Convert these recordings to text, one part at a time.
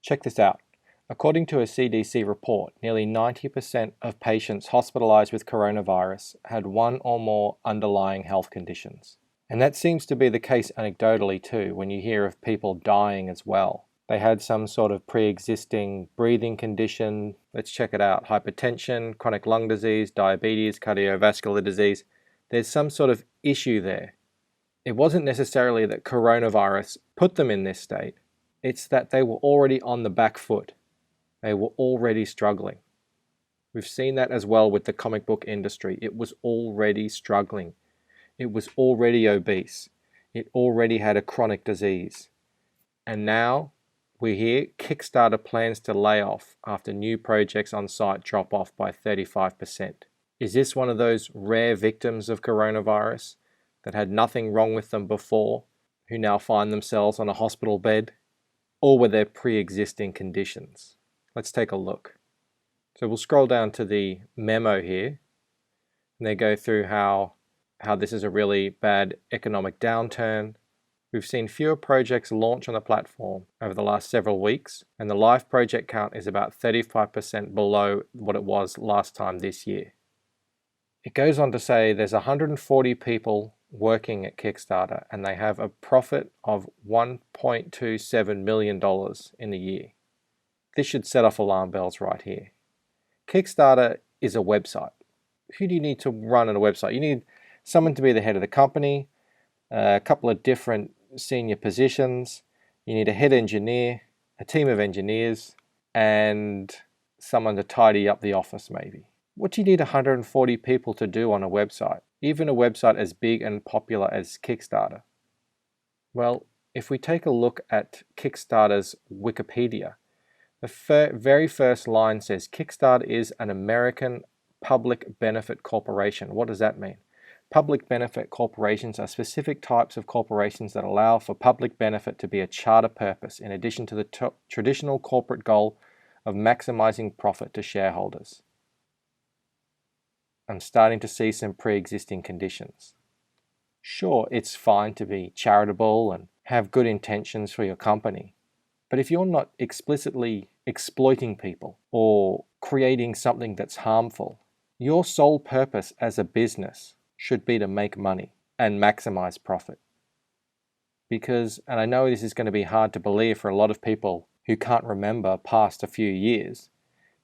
Check this out. According to a CDC report, nearly 90% of patients hospitalized with coronavirus had one or more underlying health conditions. And that seems to be the case anecdotally too, when you hear of people dying as well. They had some sort of pre-existing breathing condition. Let's check it out. Hypertension, chronic lung disease, diabetes, cardiovascular disease. There's some sort of issue there. It wasn't necessarily that coronavirus put them in this state. It's that they were already on the back foot. They were already struggling. We've seen that as well with the comic book industry. It was already struggling. It was already obese. It already had a chronic disease. And now we hear Kickstarter plans to lay off after new projects on site drop off by 35%. Is this one of those rare victims of coronavirus that had nothing wrong with them before, who now find themselves on a hospital bed? Or were there pre-existing conditions? Let's take a look. So we'll scroll down to the memo here, and they go through how this is a really bad economic downturn. We've seen fewer projects launch on the platform over the last several weeks, and the live project count is about 35% below what it was last time this year. It goes on to say there's 140 people working at Kickstarter, and they have a profit of $1.27 million in the year. This should set off alarm bells right here. Kickstarter is a website. Who do you need to run a website? You need someone to be the head of the company, a couple of different senior positions. You need a head engineer, a team of engineers, and someone to tidy up the office maybe. What do you need 140 people to do on a website? Even a website as big and popular as Kickstarter? Well, if we take a look at Kickstarter's Wikipedia, the very first line says Kickstarter is an American public benefit corporation. What does that mean? Public benefit corporations are specific types of corporations that allow for public benefit to be a charter purpose in addition to the traditional corporate goal of maximizing profit to shareholders. I'm starting to see some pre-existing conditions. Sure, it's fine to be charitable and have good intentions for your company, but if you're not explicitly exploiting people or creating something that's harmful, your sole purpose as a business should be to make money and maximize profit. Because, and I know this is going to be hard to believe for a lot of people who can't remember past a few years,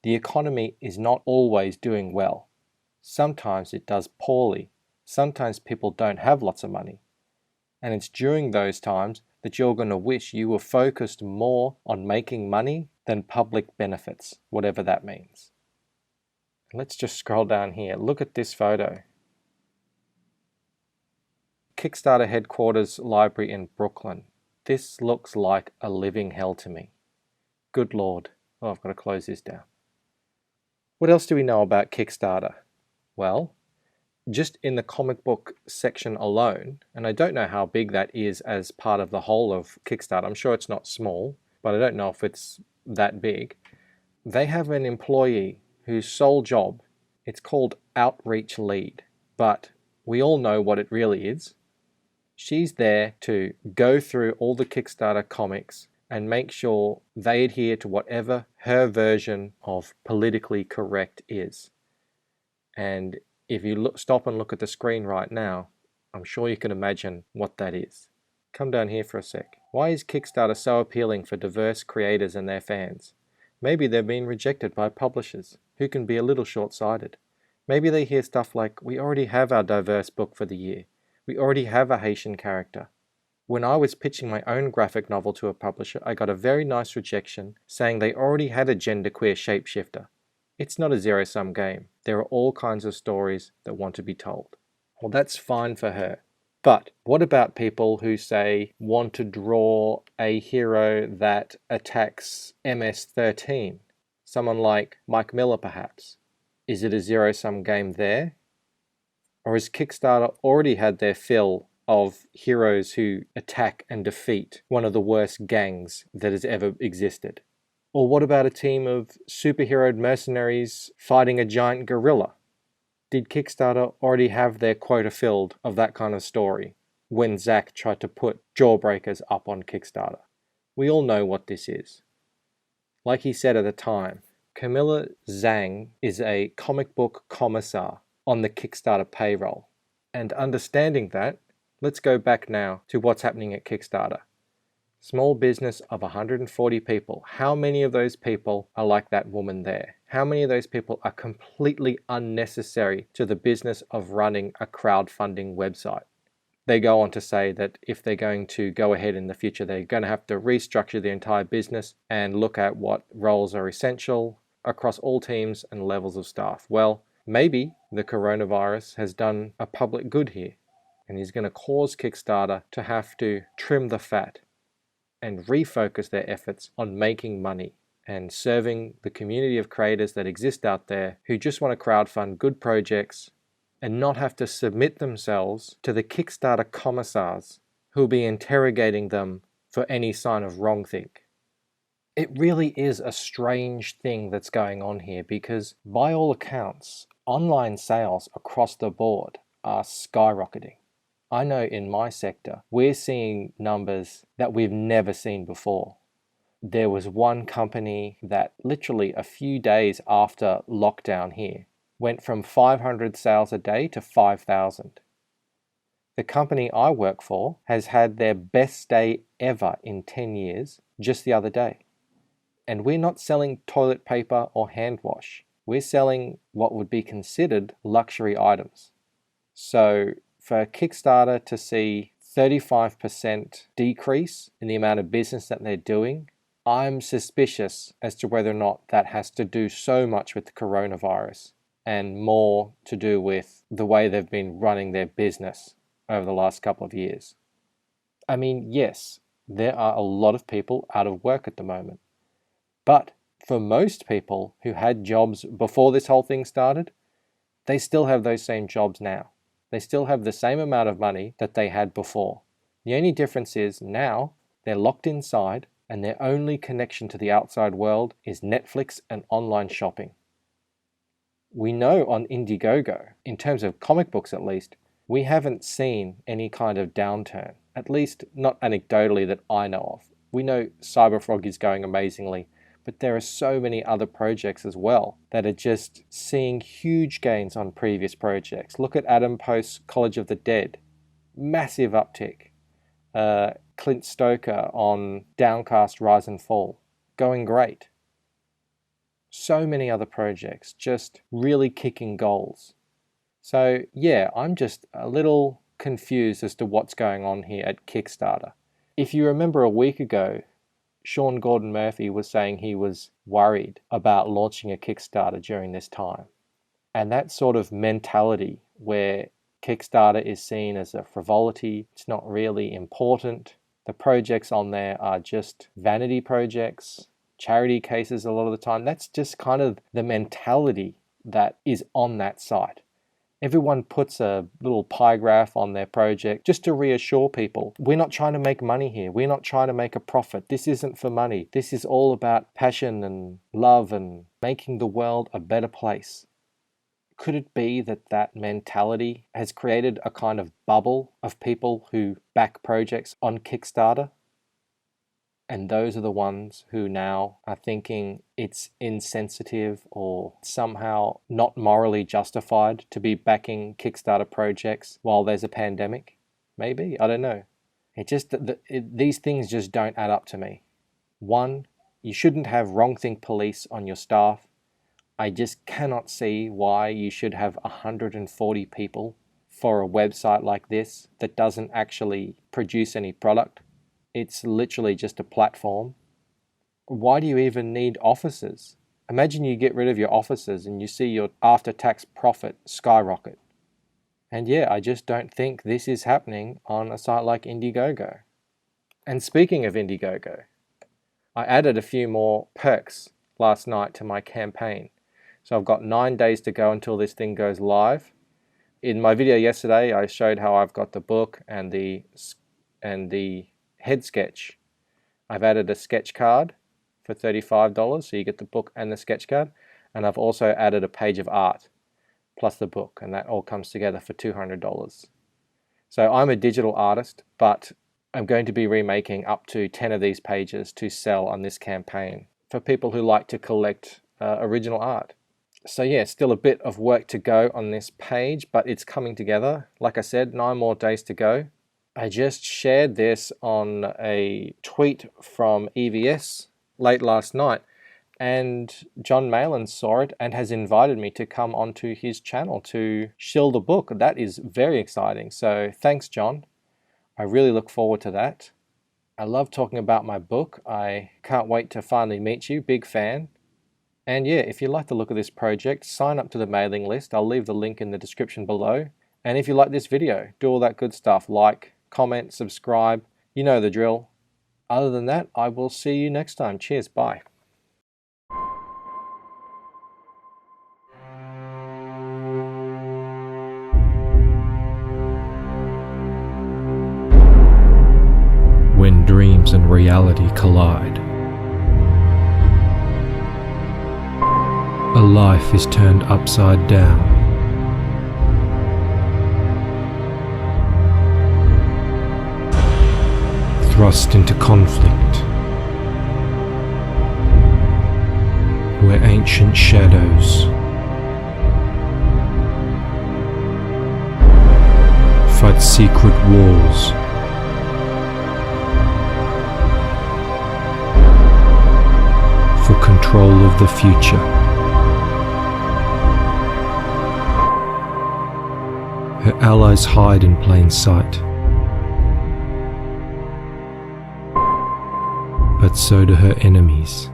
the economy is not always doing well. Sometimes it does poorly. Sometimes people don't have lots of money. And it's during those times that you're going to wish you were focused more on making money than public benefits, whatever that means. Let's just scroll down here. Look at this photo. Kickstarter headquarters library in Brooklyn. This looks like a living hell to me. Good Lord. Oh, I've got to close this down. What else do we know about Kickstarter? Well, just in the comic book section alone, and I don't know how big that is as part of the whole of Kickstarter. I'm sure it's not small, but I don't know if it's that big. They have an employee whose sole job, it's called Outreach Lead, but we all know what it really is. She's there to go through all the Kickstarter comics and make sure they adhere to whatever her version of politically correct is. And if you stop and look at the screen right now, I'm sure you can imagine what that is. Come down here for a sec. Why is Kickstarter so appealing for diverse creators and their fans? Maybe they're being rejected by publishers who can be a little short-sighted. Maybe they hear stuff like, we already have our diverse book for the year. We already have a Haitian character. When I was pitching my own graphic novel to a publisher, I got a very nice rejection saying they already had a genderqueer shapeshifter. It's not a zero-sum game. There are all kinds of stories that want to be told. Well, that's fine for her. But what about people who, say, want to draw a hero that attacks MS-13? Someone like Mike Miller, perhaps. Is it a zero-sum game there? Or has Kickstarter already had their fill of heroes who attack and defeat one of the worst gangs that has ever existed? Or what about a team of superhero mercenaries fighting a giant gorilla? Did Kickstarter already have their quota filled of that kind of story when Zach tried to put Jawbreakers up on Kickstarter? We all know what this is. Like he said at the time, Camilla Zhang is a comic book commissar on the Kickstarter payroll. And understanding that, let's go back now to what's happening at Kickstarter. Small business of 140 people. How many of those people are like that woman there? How many of those people are completely unnecessary to the business of running a crowdfunding website? They go on to say that if they're going to go ahead in the future, they're going to have to restructure the entire business and look at what roles are essential across all teams and levels of staff. Well, maybe the coronavirus has done a public good here and is going to cause Kickstarter to have to trim the fat and refocus their efforts on making money and serving the community of creators that exist out there who just want to crowdfund good projects and not have to submit themselves to the Kickstarter commissars who will be interrogating them for any sign of wrongthink. It really is a strange thing that's going on here because, by all accounts, online sales across the board are skyrocketing. I know in my sector, we're seeing numbers that we've never seen before. There was one company that literally a few days after lockdown here went from 500 sales a day to 5,000. The company I work for has had their best day ever in 10 years just the other day. And we're not selling toilet paper or hand wash. We're selling what would be considered luxury items. So for Kickstarter to see 35% decrease in the amount of business that they're doing, I'm suspicious as to whether or not that has to do so much with the coronavirus and more to do with the way they've been running their business over the last couple of years. I mean, yes, there are a lot of people out of work at the moment, but for most people who had jobs before this whole thing started, they still have those same jobs now. They still have the same amount of money that they had before. The only difference is now they're locked inside and their only connection to the outside world is Netflix and online shopping. We know on Indiegogo, in terms of comic books at least, we haven't seen any kind of downturn, at least not anecdotally that I know of. We know Cyberfrog is going amazingly, but there are so many other projects as well that are just seeing huge gains on previous projects. Look at Adam Post's College of the Dead. Massive uptick. Clint Stoker on Downcast Rise and Fall. Going great. So many other projects just really kicking goals. So yeah, I'm just a little confused as to what's going on here at Kickstarter. If you remember a week ago, Sean Gordon Murphy was saying he was worried about launching a Kickstarter during this time. And that sort of mentality where Kickstarter is seen as a frivolity, it's not really important. The projects on there are just vanity projects, charity cases a lot of the time. That's just kind of the mentality that is on that site. Everyone puts a little pie graph on their project just to reassure people. We're not trying to make money here. We're not trying to make a profit. This isn't for money. This is all about passion and love and making the world a better place. Could it be that that mentality has created a kind of bubble of people who back projects on Kickstarter? And those are the ones who now are thinking it's insensitive or somehow not morally justified to be backing Kickstarter projects while there's a pandemic. Maybe, I don't know. These things just don't add up to me. One, you shouldn't have wrongthink police on your staff. I just cannot see why you should have 140 people for a website like this that doesn't actually produce any product. It's literally just a platform. Why do you even need offices? Imagine you get rid of your offices and you see your after-tax profit skyrocket. And yeah, I just don't think this is happening on a site like Indiegogo. And speaking of Indiegogo, I added a few more perks last night to my campaign. So I've got 9 days to go until this thing goes live. In my video yesterday, I showed how I've got the book and the head sketch. I've added a sketch card for $35, so you get the book and the sketch card, and I've also added a page of art plus the book, and that all comes together for $200. So I'm a digital artist, but I'm going to be remaking up to 10 of these pages to sell on this campaign for people who like to collect original art. So yeah, still a bit of work to go on this page, but it's coming together. Like I said, 9 more days to go. I just shared this on a tweet from EVS late last night, and John Malin saw it and has invited me to come onto his channel to shill the book. That is very exciting. So thanks, John. I really look forward to that. I love talking about my book. I can't wait to finally meet you. Big fan. And yeah, if you like the look of this project, sign up to the mailing list. I'll leave the link in the description below. And if you like this video, do all that good stuff. Like, comment, subscribe. You know the drill. Other than that, I will see you next time. Cheers. Bye. When dreams and reality collide, a life is turned upside down. Thrust into conflict, where ancient shadows fight secret wars. For control of the future. Her allies hide in plain sight, but so do her enemies.